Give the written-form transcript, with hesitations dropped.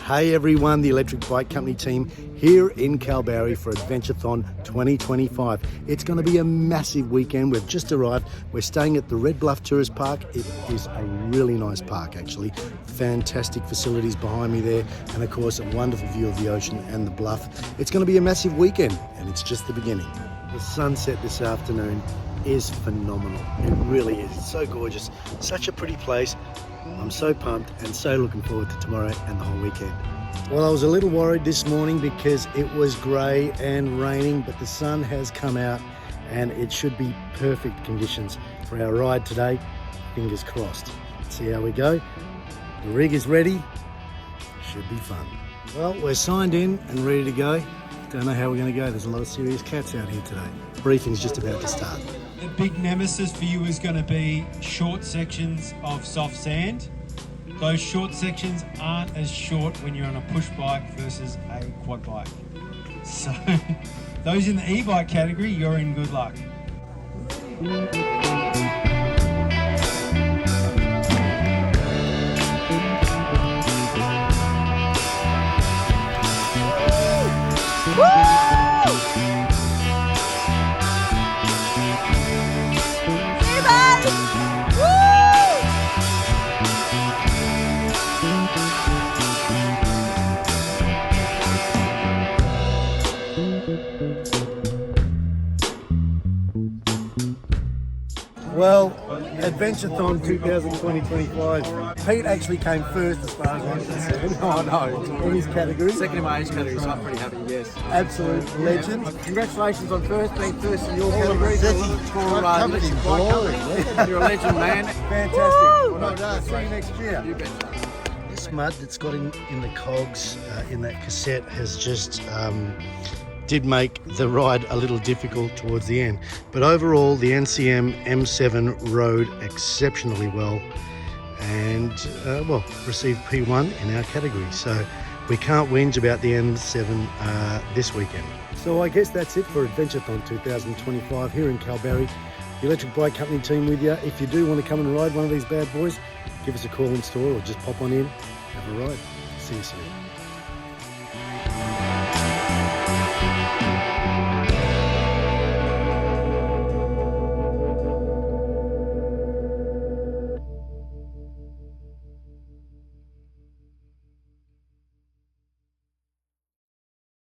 Hey everyone, the Electric Bike Company team here in Kalbarri for Adventurethon 2025. It's going to be a massive weekend. We've just arrived. We're staying at the Red Bluff Tourist Park. It is a really nice park actually. Fantastic facilities behind me there, and of course a wonderful view of the ocean and the bluff. It's going to be a massive weekend, and it's just the beginning. The sunset this afternoon is phenomenal. It really is. It's so gorgeous. Such a pretty place. I'm so pumped and so looking forward to tomorrow and the whole weekend. Well, I was a little worried this morning because it was grey and raining, but the sun has come out and it should be perfect conditions for our ride today. Fingers crossed. Let's see how we go. The rig is ready. Should be fun. Well, we're signed in and ready to go. Don't know how we're going to go. There's a lot of serious cats out here today. Briefing's just about to start. The big nemesis for you is going to be short sections of soft sand. Those short sections aren't as short when you're on a push bike versus a quad bike. So those in the e-bike category, you're in good luck. Well, Adventurethon 2025. Pete actually came first as far as I'm concerned. Oh no, in his category. Second in my age category, so I'm pretty happy, yes. Absolute legend. Congratulations on being first in your category. You're a legend, man. Fantastic. Well done. See you next year. You bet. This mud that's got in the cogs in that cassette has just did make the ride a little difficult towards the end, but overall the NCM M7 rode exceptionally well and well, received P1 in our category, so we can't whinge about the M7 this weekend. So I guess that's it for Adventurethon 2025 here in Kalbarri. The Electric Bike Company team with you. If you do want to come and ride one of these bad boys, give us a call in store or just pop on in, have a ride. See you soon.